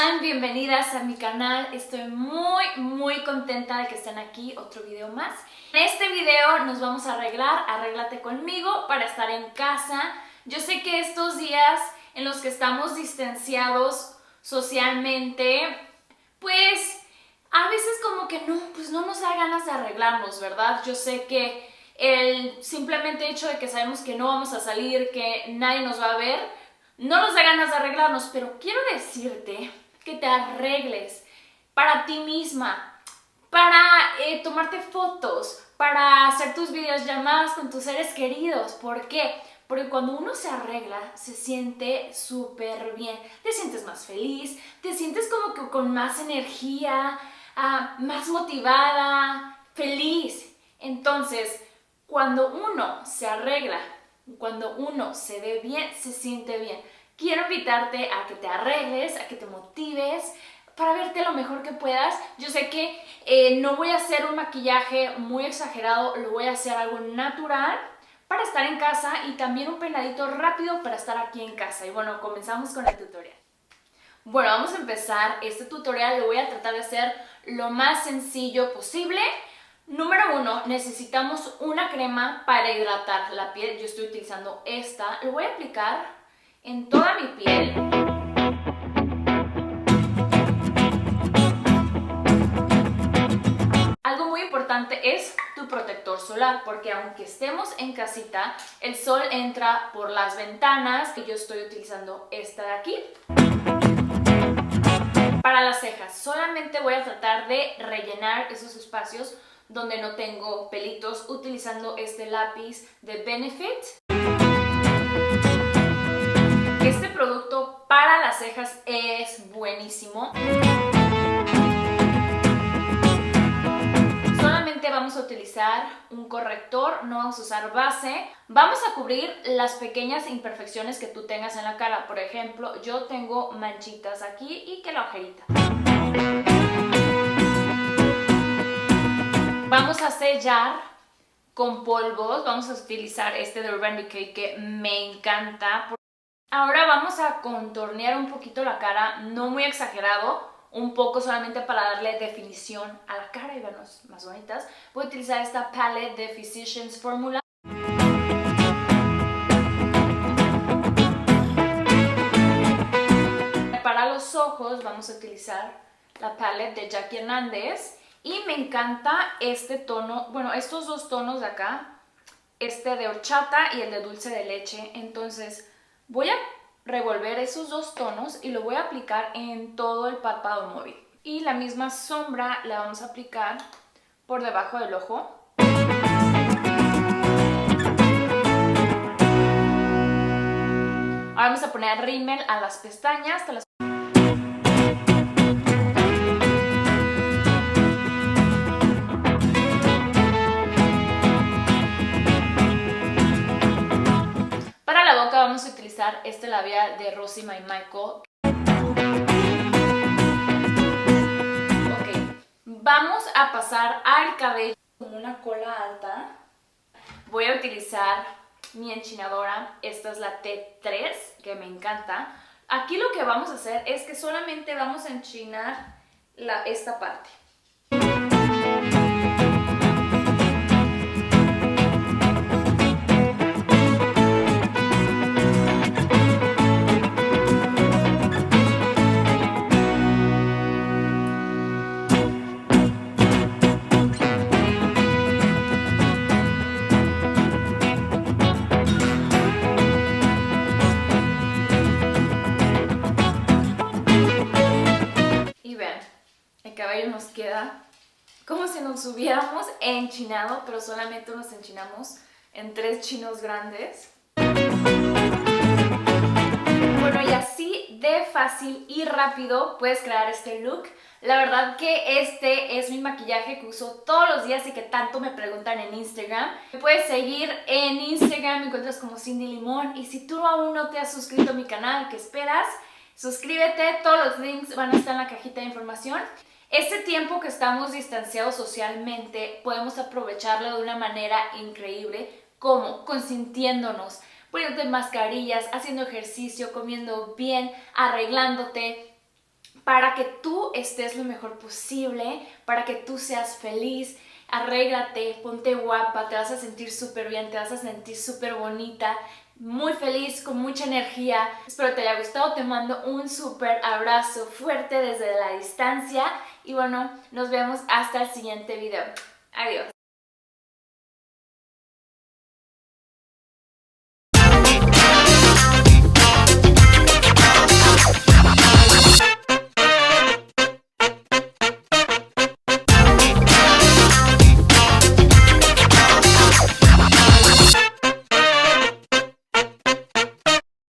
Sean bienvenidas a mi canal. Estoy muy contenta de que estén aquí, otro video más. En este video nos vamos a arreglar, arréglate conmigo para estar en casa. Yo sé que estos días en los que estamos distanciados socialmente, pues a veces como que no nos da ganas de arreglarnos, ¿verdad? Yo sé que el simplemente hecho de que sabemos que no vamos a salir, que nadie nos va a ver, no nos da ganas de arreglarnos, pero quiero decirte que te arregles para ti misma, para tomarte fotos, para hacer tus videollamadas con tus seres queridos. ¿Por qué? Porque cuando uno se arregla, se siente súper bien. Te sientes más feliz, te sientes como que con más energía, más motivada, feliz. Entonces, cuando uno se arregla, cuando uno se ve bien, se siente bien. Quiero invitarte a que te arregles, a que te motives para verte lo mejor que puedas. Yo sé que no voy a hacer un maquillaje muy exagerado, lo voy a hacer algo natural para estar en casa y también un peinadito rápido para estar aquí en casa. Y bueno, comenzamos con el tutorial. Bueno, vamos a empezar este tutorial, lo voy a tratar de hacer lo más sencillo posible. Número 1, necesitamos una crema para hidratar la piel. Yo estoy utilizando esta. Lo voy a aplicar en toda mi piel. Algo muy importante es tu protector solar, porque aunque estemos en casita, el sol entra por las ventanas y yo estoy utilizando esta de aquí. Para las cejas, solamente voy a tratar de rellenar esos espacios donde no tengo pelitos utilizando este lápiz de Benefit. Este producto para las cejas es buenísimo. Solamente vamos a utilizar un corrector, no vamos a usar base. Vamos a cubrir las pequeñas imperfecciones que tú tengas en la cara. Por ejemplo, yo tengo manchitas aquí y que la ojerita. Vamos a sellar con polvos. Vamos a utilizar este de Urban Decay que me encanta. Ahora vamos a contornear un poquito la cara, no muy exagerado, un poco solamente para darle definición a la cara y vernos más bonitas. Voy a utilizar esta palette de Physicians Formula. Para los ojos vamos a utilizar la palette de Jackie Hernández. Y me encanta este tono, bueno, estos dos tonos de acá, este de horchata y el de dulce de leche. Entonces voy a revolver esos dos tonos y lo voy a aplicar en todo el párpado móvil. Y la misma sombra la vamos a aplicar por debajo del ojo. Ahora vamos a poner rímel a las pestañas. Vamos a utilizar este labial de Rosy My Michael. Ok, vamos a pasar al cabello con una cola alta. Voy a utilizar mi enchinadora, esta es la T3, que me encanta. Aquí lo que vamos a hacer es que solamente vamos a enchinar esta parte. El cabello nos queda como si nos hubiéramos enchinado, pero solamente nos enchinamos en 3 chinos grandes. Bueno, y así de fácil y rápido puedes crear este look. La verdad que este es mi maquillaje que uso todos los días y que tanto me preguntan en Instagram. Me puedes seguir en Instagram, me encuentras como Cindy Limón. Y si tú aún no te has suscrito a mi canal, ¿qué esperas? Suscríbete, todos los links van a estar en la cajita de información. Este tiempo que estamos distanciados socialmente podemos aprovecharlo de una manera increíble, como consintiéndonos, poniéndote mascarillas, haciendo ejercicio, comiendo bien, arreglándote, para que tú estés lo mejor posible, para que tú seas feliz. Arréglate, ponte guapa, te vas a sentir súper bien, te vas a sentir súper bonita, muy feliz, con mucha energía. Espero te haya gustado, te mando un súper abrazo fuerte desde la distancia y bueno, nos vemos hasta el siguiente video. Adiós.